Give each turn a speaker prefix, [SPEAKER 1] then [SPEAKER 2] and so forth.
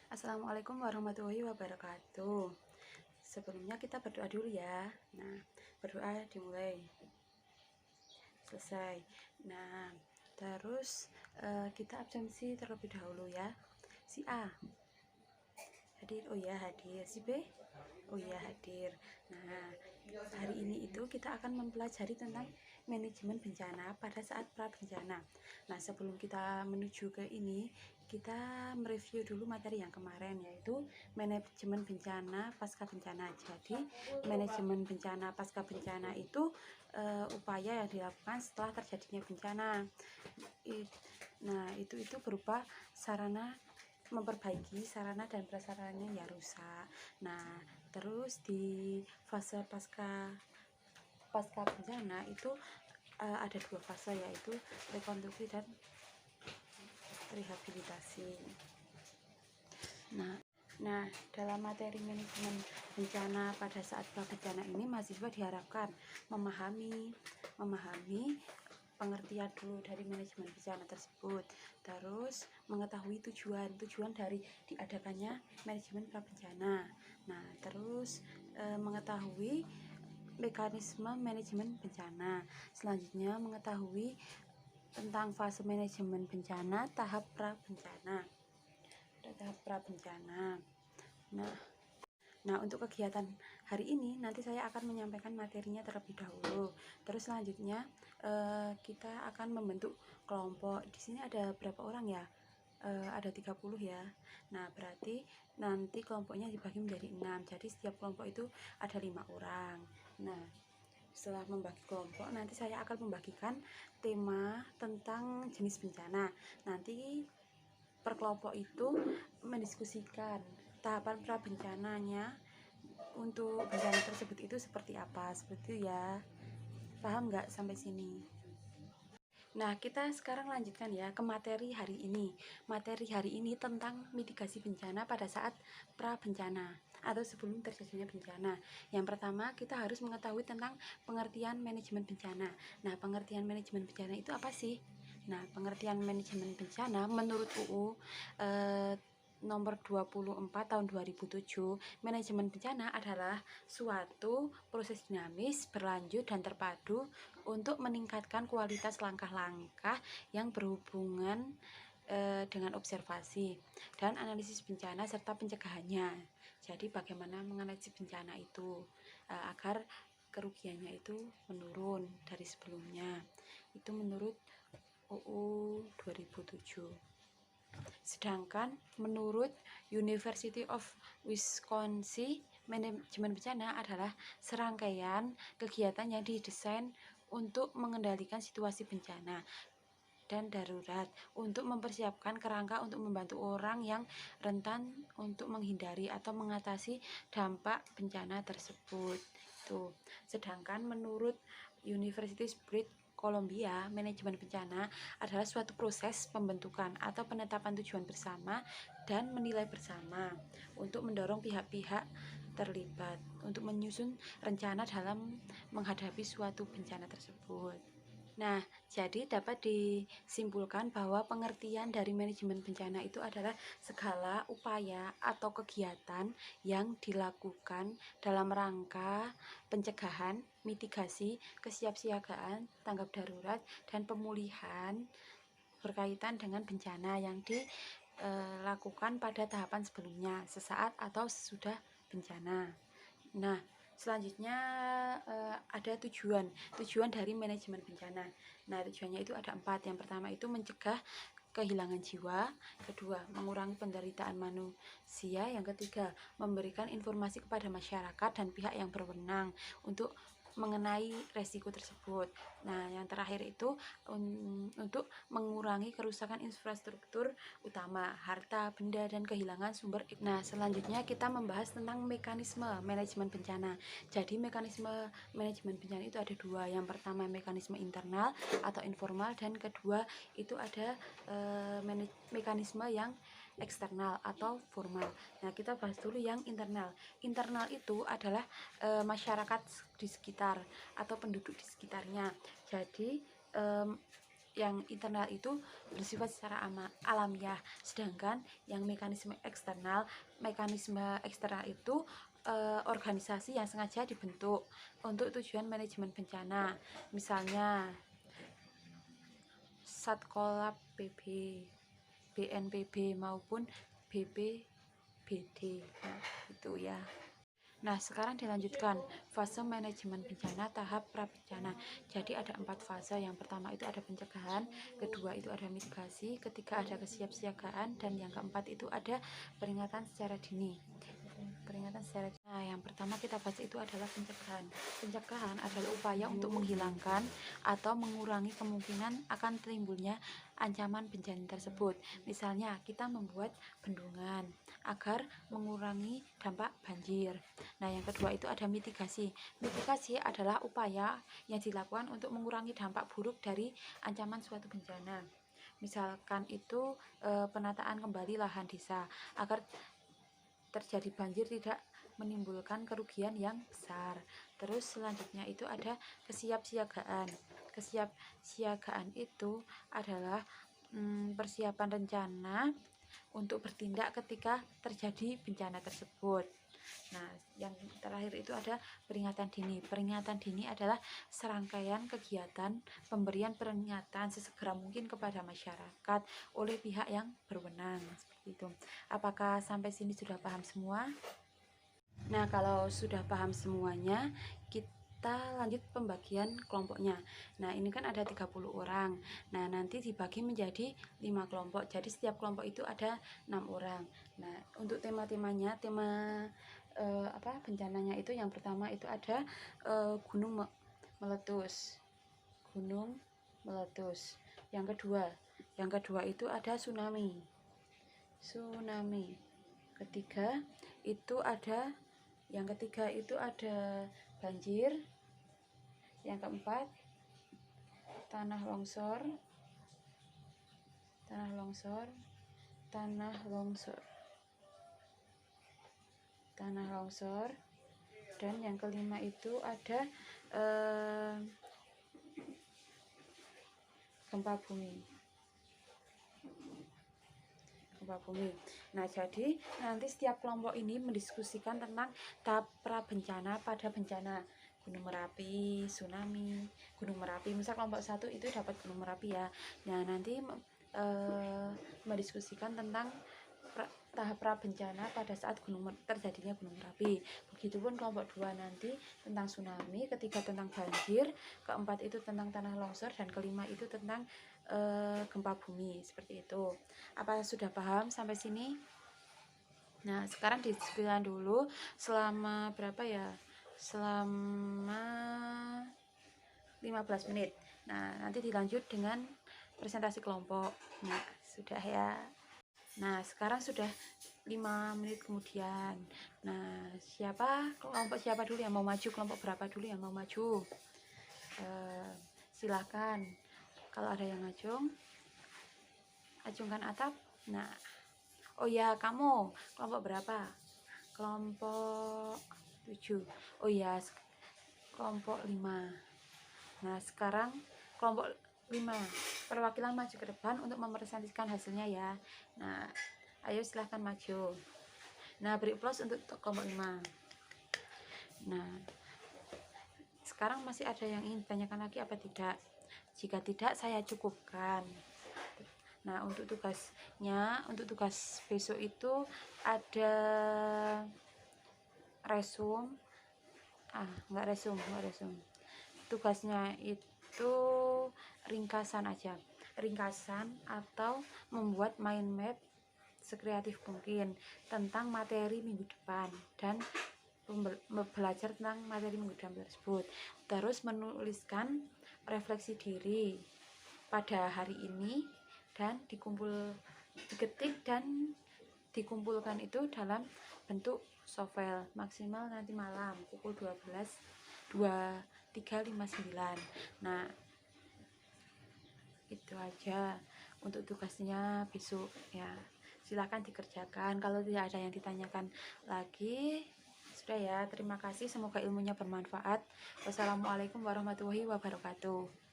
[SPEAKER 1] Assalamualaikum warahmatullahi wabarakatuh. Sebelumnya kita berdoa dulu ya. Nah, berdoa dimulai. Selesai. Nah, terus kita absensi terlebih dahulu ya. Si A hadir, oh ya hadir. Si B, oh ya hadir. Nah, hari ini itu kita akan mempelajari tentang manajemen bencana pada saat pra bencana. Nah, sebelum kita menuju ke ini, kita mereview dulu materi yang kemarin, yaitu manajemen bencana pasca bencana. Jadi manajemen bencana pasca bencana itu upaya yang dilakukan setelah terjadinya bencana. Nah, itu berupa sarana memperbaiki sarana dan prasarannya yang rusak. Nah, terus di fase pasca bencana itu ada dua fase, yaitu rekonstruksi dan rehabilitasi. Nah, dalam materi manajemen bencana pada saat pra bencana ini, mahasiswa diharapkan memahami pengertian dulu dari manajemen bencana tersebut, terus mengetahui tujuan dari diadakannya manajemen pra bencana. Nah, terus mengetahui mekanisme manajemen bencana. Selanjutnya mengetahui tentang fase manajemen bencana tahap pra bencana. Nah, untuk kegiatan hari ini nanti saya akan menyampaikan materinya terlebih dahulu. Terus selanjutnya kita akan membentuk kelompok. Di sini ada berapa orang ya? Ada 30 ya. Nah, berarti nanti kelompoknya dibagi menjadi 6. Jadi setiap kelompok itu ada 5 orang. Nah, setelah membagi kelompok, nanti saya akan membagikan tema tentang jenis bencana. Nanti per kelompok itu mendiskusikan tahapan pra bencananya untuk bencana tersebut itu seperti apa, seperti itu ya. Paham nggak sampai sini? Nah, kita sekarang lanjutkan ya ke materi hari ini. Materi hari ini tentang mitigasi bencana pada saat pra bencana atau sebelum terjadinya bencana. Yang pertama, kita harus mengetahui tentang pengertian manajemen bencana. Nah, pengertian manajemen bencana itu apa sih? Nah, pengertian manajemen bencana menurut UU nomor 24 tahun 2007, manajemen bencana adalah suatu proses dinamis, berlanjut dan terpadu untuk meningkatkan kualitas langkah-langkah yang berhubungan dengan observasi dan analisis bencana serta pencegahannya. Jadi bagaimana menganalisis bencana itu agar kerugiannya itu menurun dari sebelumnya. Itu menurut UU 2007. Sedangkan menurut University of Wisconsin, manajemen bencana adalah serangkaian kegiatan yang didesain untuk mengendalikan situasi bencana dan darurat, untuk mempersiapkan kerangka untuk membantu orang yang rentan untuk menghindari atau mengatasi dampak bencana tersebut. Sedangkan menurut University British Columbia, manajemen bencana adalah suatu proses pembentukan atau penetapan tujuan bersama dan menilai bersama untuk mendorong pihak-pihak terlibat untuk menyusun rencana dalam menghadapi suatu bencana tersebut. Nah, jadi dapat disimpulkan bahwa pengertian dari manajemen bencana itu adalah segala upaya atau kegiatan yang dilakukan dalam rangka pencegahan, mitigasi, kesiapsiagaan, tanggap darurat, dan pemulihan berkaitan dengan bencana yang dilakukan pada tahapan sebelumnya, sesaat atau sesudah bencana. Nah, selanjutnya ada tujuan dari manajemen bencana. Nah, tujuannya itu ada 4. Yang pertama itu mencegah kehilangan jiwa, kedua mengurangi penderitaan manusia, yang ketiga memberikan informasi kepada masyarakat dan pihak yang berwenang untuk mengenai resiko tersebut. Nah, yang terakhir itu untuk mengurangi kerusakan infrastruktur utama, harta, benda, dan kehilangan sumber. Nah, selanjutnya kita membahas tentang mekanisme manajemen bencana. Jadi mekanisme manajemen bencana itu ada 2. Yang pertama mekanisme internal atau informal, dan kedua itu ada mekanisme yang eksternal atau formal. Nah, kita bahas dulu yang internal. Internal itu adalah masyarakat di sekitar atau penduduk di sekitarnya. Jadi yang internal itu bersifat secara alamiah, sedangkan yang mekanisme eksternal itu organisasi yang sengaja dibentuk untuk tujuan manajemen bencana, misalnya Satkolab PB, BNPB maupun BPBD. Nah, itu ya. Nah, sekarang dilanjutkan fase manajemen bencana tahap prabencana. Jadi ada 4 fase. Yang pertama itu ada pencegahan, kedua itu ada mitigasi, ketiga ada kesiapsiagaan, dan yang keempat itu ada peringatan secara dini. Nah, yang pertama kita bahas itu adalah pencegahan. Pencegahan adalah upaya untuk menghilangkan atau mengurangi kemungkinan akan timbulnya ancaman bencana tersebut. Misalnya, kita membuat bendungan agar mengurangi dampak banjir. Nah, yang kedua itu ada mitigasi. Mitigasi adalah upaya yang dilakukan untuk mengurangi dampak buruk dari ancaman suatu bencana. Misalkan itu penataan kembali lahan desa agar terjadi banjir tidak menimbulkan kerugian yang besar. Terus selanjutnya itu ada kesiapsiagaan. Kesiapsiagaan itu adalah persiapan rencana untuk bertindak ketika terjadi bencana tersebut. Nah, yang terakhir itu ada peringatan dini. Peringatan dini adalah serangkaian kegiatan pemberian peringatan sesegera mungkin kepada masyarakat oleh pihak yang berwenang, seperti itu. Apakah sampai sini sudah paham semua? Nah, kalau sudah paham semuanya, kita lanjut pembagian kelompoknya. Nah, ini kan ada 30 orang. Nah, nanti dibagi menjadi 5 kelompok. Jadi setiap kelompok itu ada 6 orang. Nah, untuk tema-temanya, tema bencananya itu yang pertama itu ada gunung meletus. Gunung meletus. Yang kedua itu ada tsunami. Yang ketiga itu ada banjir. Yang keempat tanah longsor. Dan yang kelima itu ada gempa bumi. Nah, jadi nanti setiap kelompok ini mendiskusikan tentang tahap prabencana pada bencana Gunung Merapi, tsunami, Gunung Merapi. Misal kelompok 1 itu dapat Gunung Merapi ya. Nah, nanti mendiskusikan tentang tahap prabencana pada saat terjadinya Gunung Merapi. Begitupun kelompok 2 nanti tentang tsunami, ketiga tentang banjir, keempat itu tentang tanah longsor, dan kelima itu tentang gempa bumi, seperti itu. Apa sudah paham sampai sini? Nah, sekarang diskusikan dulu selama berapa ya? Selama 15 menit. Nah, nanti dilanjut dengan presentasi kelompok. Nah, sudah ya. Nah, sekarang sudah 5 menit kemudian. Nah, kelompok siapa dulu yang mau maju? Kelompok berapa dulu yang mau maju? Silakan. Kalau ada yang acungkan atap. Nah, oh ya, kamu kelompok berapa? Kelompok 7. Oh ya, kelompok 5. Nah, sekarang kelompok 5 perwakilan maju ke depan untuk mempresentasikan hasilnya ya. Nah, ayo silahkan maju. Nah, beri aplaus untuk kelompok 5. Nah, sekarang masih ada yang ingin ditanyakan lagi apa tidak? Jika tidak, saya cukupkan. Nah, untuk tugas besok itu ada enggak resum. Tugasnya itu ringkasan aja. Ringkasan atau membuat mind map sekreatif mungkin tentang materi minggu depan dan belajar tentang materi minggu depan tersebut. Terus menuliskan refleksi diri pada hari ini dan diketik dan dikumpulkan itu dalam bentuk softfile, maksimal nanti malam pukul 23.59. Nah, itu aja untuk tugasnya besok ya. Silakan dikerjakan. Kalau tidak ada yang ditanyakan lagi, sudah ya. Terima kasih, semoga ilmunya bermanfaat. Wassalamualaikum warahmatullahi wabarakatuh.